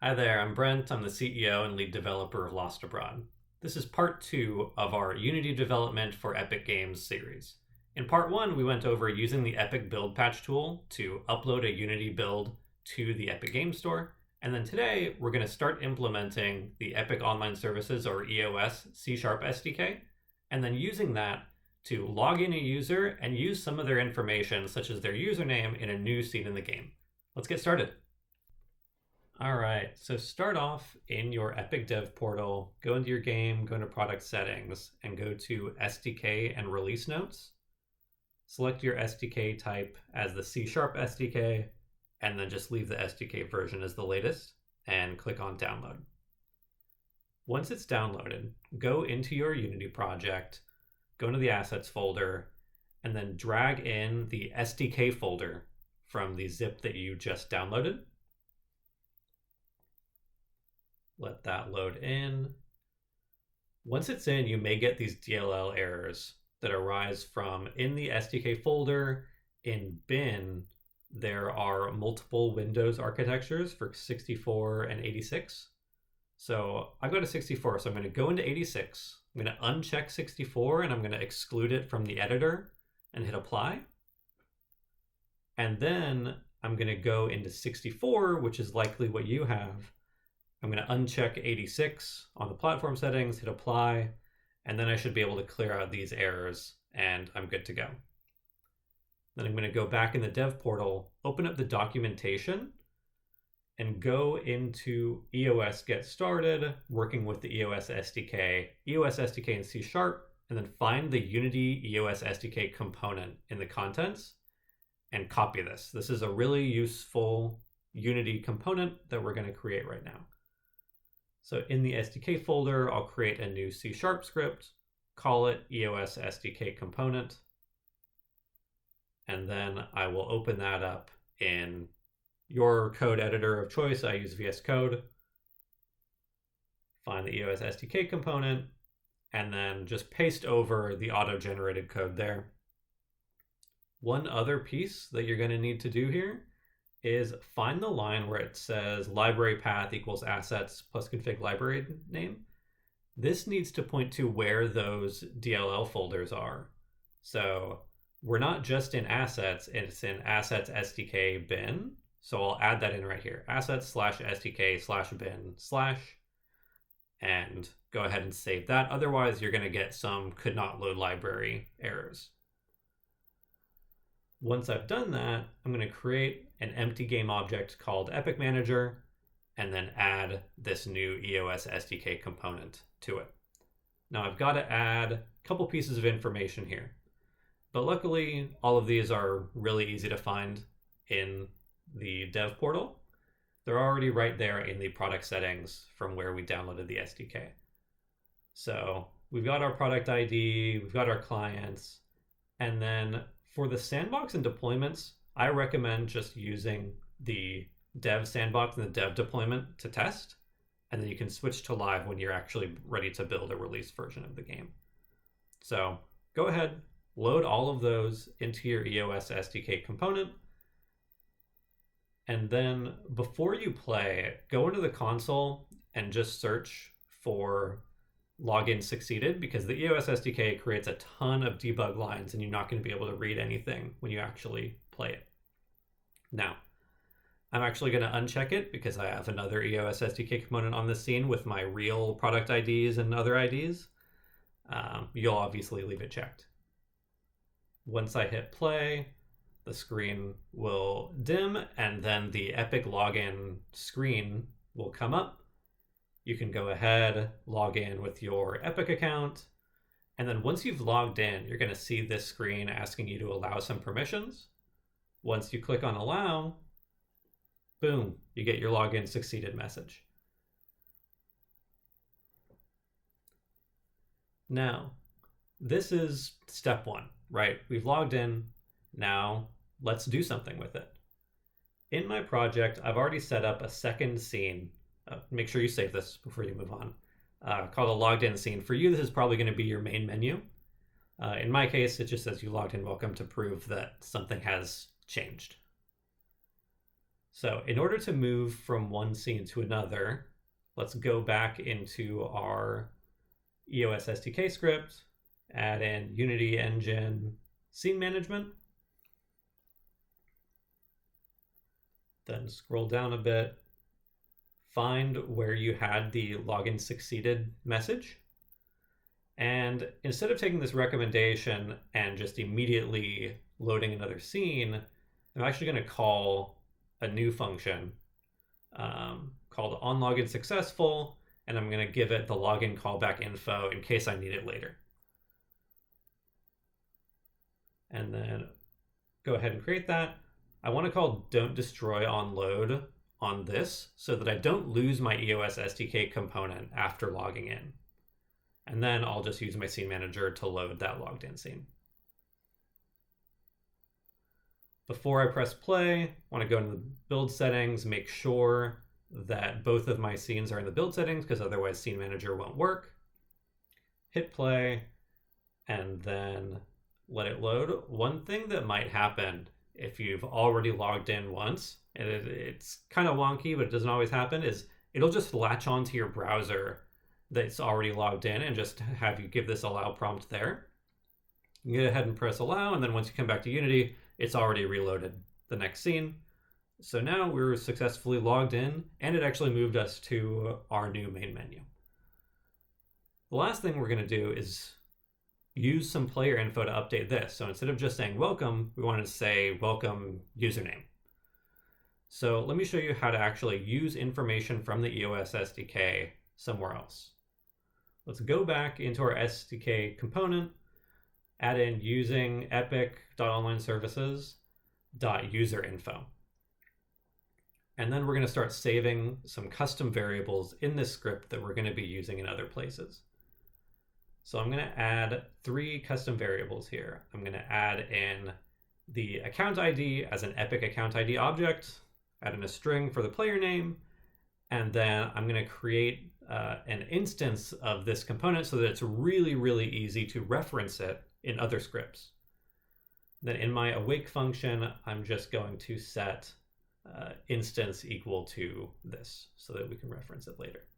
Hi there, I'm Brent. I'm the CEO and lead developer of Lost Abroad. This is part 2 of our Unity development for Epic Games series. In part 1, we went over using the Epic Build Patch tool to upload a Unity build to the Epic Games Store. And then today, we're going to start implementing the Epic Online Services, or EOS C SDK, and then using that to log in a user and use some of their information, such as their username, in a new scene in the game. Let's get started. All right, so start off in your Epic Dev portal, go into your game, go into product settings, and go to SDK and release notes. Select your SDK type as the C SDK, and then just leave the SDK version as the latest, and click on download. Once it's downloaded, go into your Unity project, go into the assets folder, and then drag in the SDK folder from the zip that you just downloaded. Let that load in. Once it's in, you may get these DLL errors that arise from in the SDK folder. In bin, there are multiple Windows architectures for 64 and 86. So I've got a 64, so I'm going to go into 86. I'm going to uncheck 64 and I'm going to exclude it from the editor and hit apply. And then I'm going to go into 64, which is likely what you have. I'm going to uncheck 86 on the platform settings, hit apply, and then I should be able to clear out these errors and I'm good to go. Then I'm going to go back in the dev portal, open up the documentation, and go into EOS Get Started, working with the EOS SDK, EOS SDK in C#, and then find the Unity EOS SDK component in the contents and copy this. This is a really useful Unity component that we're going to create right now. So in the SDK folder, I'll create a new C# script, call it EOS SDK component, and then I will open that up in your code editor of choice. I use VS Code. Find the EOS SDK component, and then just paste over the auto-generated code there. One other piece that you're going to need to do here is find the line where it says library path equals assets plus config library name. This needs to point to where those DLL folders are. So we're not just in assets, it's in assets SDK bin. So I'll add that in right here, assets/SDK/bin/, and go ahead and save that. Otherwise, you're going to get some could not load library errors. Once I've done that, I'm going to create an empty game object called Epic Manager, and then add this new EOS SDK component to it. Now I've got to add a couple pieces of information here, but luckily all of these are really easy to find in the dev portal. They're already right there in the product settings from where we downloaded the SDK. So we've got our product ID, we've got our clients, and then for the sandbox and deployments, I recommend just using the dev sandbox and the dev deployment to test, and then you can switch to live when you're actually ready to build a release version of the game. So go ahead, load all of those into your EOS SDK component, and then before you play, go into the console and just search for login succeeded, because the EOS SDK creates a ton of debug lines and you're not going to be able to read anything when you actually play it. Now, I'm actually going to uncheck it because I have another EOS SDK component on this scene with my real product IDs and other IDs. You'll obviously leave it checked. Once I hit play, the screen will dim and then the Epic login screen will come up. You can go ahead, log in with your Epic account, and then once you've logged in, you're going to see this screen asking you to allow some permissions. Once you click on allow, boom, you get your login succeeded message. Now, this is step one, right? We've logged in. Now, let's do something with it. In my project, I've already set up a second scene. Make sure you save this before you move on. Called a logged in scene. For you, this is probably going to be your main menu. In my case, it just says you logged in, welcome, to prove that something has changed. So in order to move from one scene to another, let's go back into our EOS SDK script, add in Unity Engine Scene Management, then scroll down a bit, find where you had the login succeeded message. And instead of taking this recommendation and just immediately loading another scene, I'm actually going to call a new function called onLoginSuccessful, and I'm going to give it the login callback info in case I need it later. And then go ahead and create that. I want to call don't destroy on load on this so that I don't lose my EOS SDK component after logging in. And then I'll just use my scene manager to load that logged in scene. Before I press play, I want to go into the build settings, make sure that both of my scenes are in the build settings because otherwise scene manager won't work. Hit play and then let it load. One thing that might happen if you've already logged in once, and it's kind of wonky, but it doesn't always happen, is it'll just latch onto your browser that's already logged in and just have you give this allow prompt there. You can go ahead and press allow, and then once you come back to Unity, it's already reloaded the next scene. So now we're successfully logged in, and it actually moved us to our new main menu. The last thing we're going to do is use some player info to update this. So instead of just saying welcome, we want to say welcome username. So let me show you how to actually use information from the EOS SDK somewhere else. Let's go back into our SDK component, add in using epic.onlineservices.userinfo. And then we're going to start saving some custom variables in this script that we're going to be using in other places. So I'm going to add 3 custom variables here. I'm going to add in the account ID as an Epic account ID object, add in a string for the player name, and then I'm going to create an instance of this component so that it's really, really easy to reference it in other scripts. Then in my awake function, I'm just going to set instance equal to this so that we can reference it later.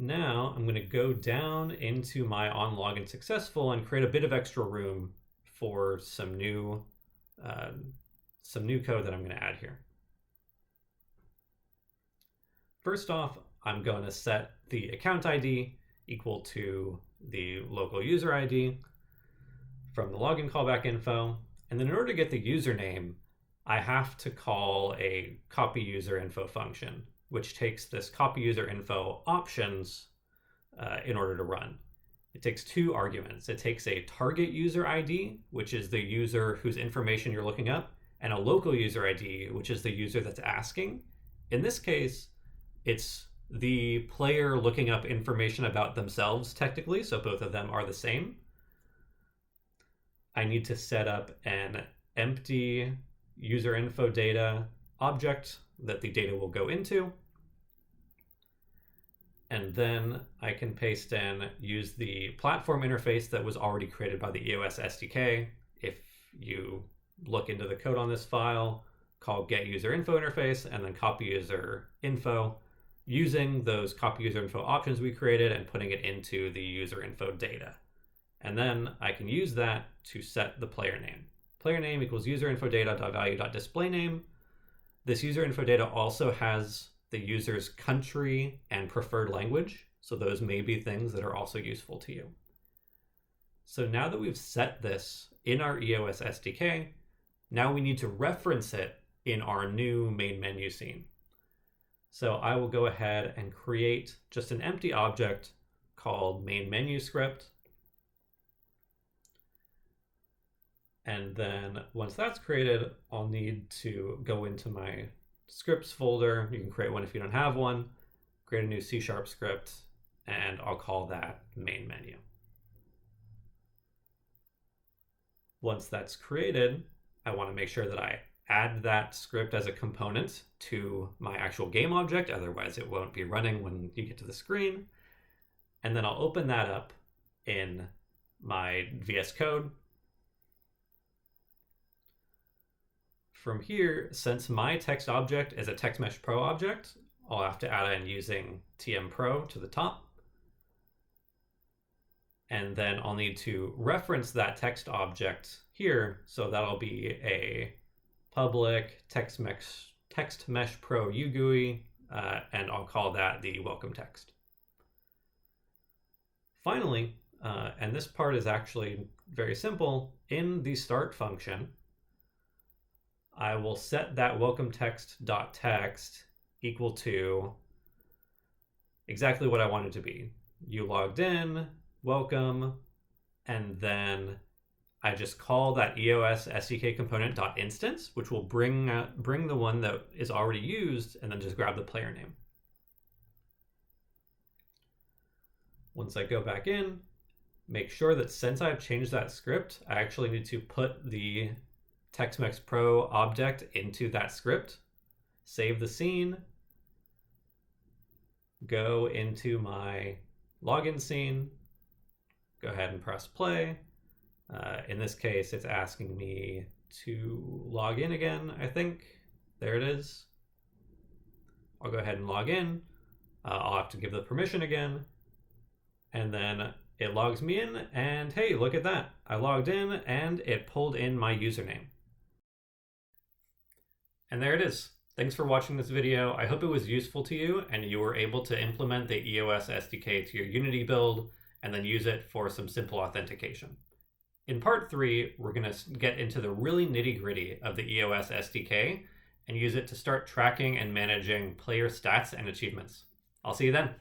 Now I'm going to go down into my onLoginSuccessful and create a bit of extra room for some new code that I'm going to add here. First off, I'm going to set the account ID equal to the local user ID from the login callback info. And then in order to get the username, I have to call a copy user info function, which takes this copy user info options in order to run. It takes 2 arguments. It takes a target user ID, which is the user whose information you're looking up, and a local user ID, which is the user that's asking. In this case, it's the player looking up information about themselves technically, so both of them are the same. I need to set up an empty user info data object that the data will go into. And then I can paste in, use the platform interface that was already created by the EOS SDK. If you look into the code on this file, call get user info interface and then copy user info, using those copy user info options we created and putting it into the user info data. And then I can use that to set the player name. Player name equals user info data.value.display name. This user info data also has the user's country and preferred language. So those may be things that are also useful to you. So now that we've set this in our EOS SDK, now we need to reference it in our new main menu scene. So I will go ahead and create just an empty object called main menu script. And then once that's created, I'll need to go into my scripts folder. You can create one if you don't have one, create a new C# script, and I'll call that main menu. Once that's created, I want to make sure that I add that script as a component to my actual game object, otherwise it won't be running when you get to the screen. And then I'll open that up in my VS Code. From here, since my text object is a text mesh pro object, I'll have to add in using TM Pro to the top. And then I'll need to reference that text object here. So that'll be a public text mesh pro UGUI, and I'll call that the welcome text. Finally, and this part is actually very simple, in the start function, I will set that welcome text.text equal to exactly what I want it to be. You logged in, welcome, and then I just call that EOSSDKComponent.instance, which will bring the one that is already used, and then just grab the player name. Once I go back in, make sure that since I've changed that script, I actually need to put the TextMesh Pro object into that script, save the scene, go into my login scene, go ahead and press play. In this case, it's asking me to log in again, I think. There it is. I'll go ahead and log in. I'll have to give the permission again. And then it logs me in, and hey, look at that. I logged in, and it pulled in my username. And there it is. Thanks for watching this video. I hope it was useful to you, and you were able to implement the EOS SDK to your Unity build, and then use it for some simple authentication. In part 3, we're going to get into the really nitty-gritty of the EOS SDK and use it to start tracking and managing player stats and achievements. I'll see you then.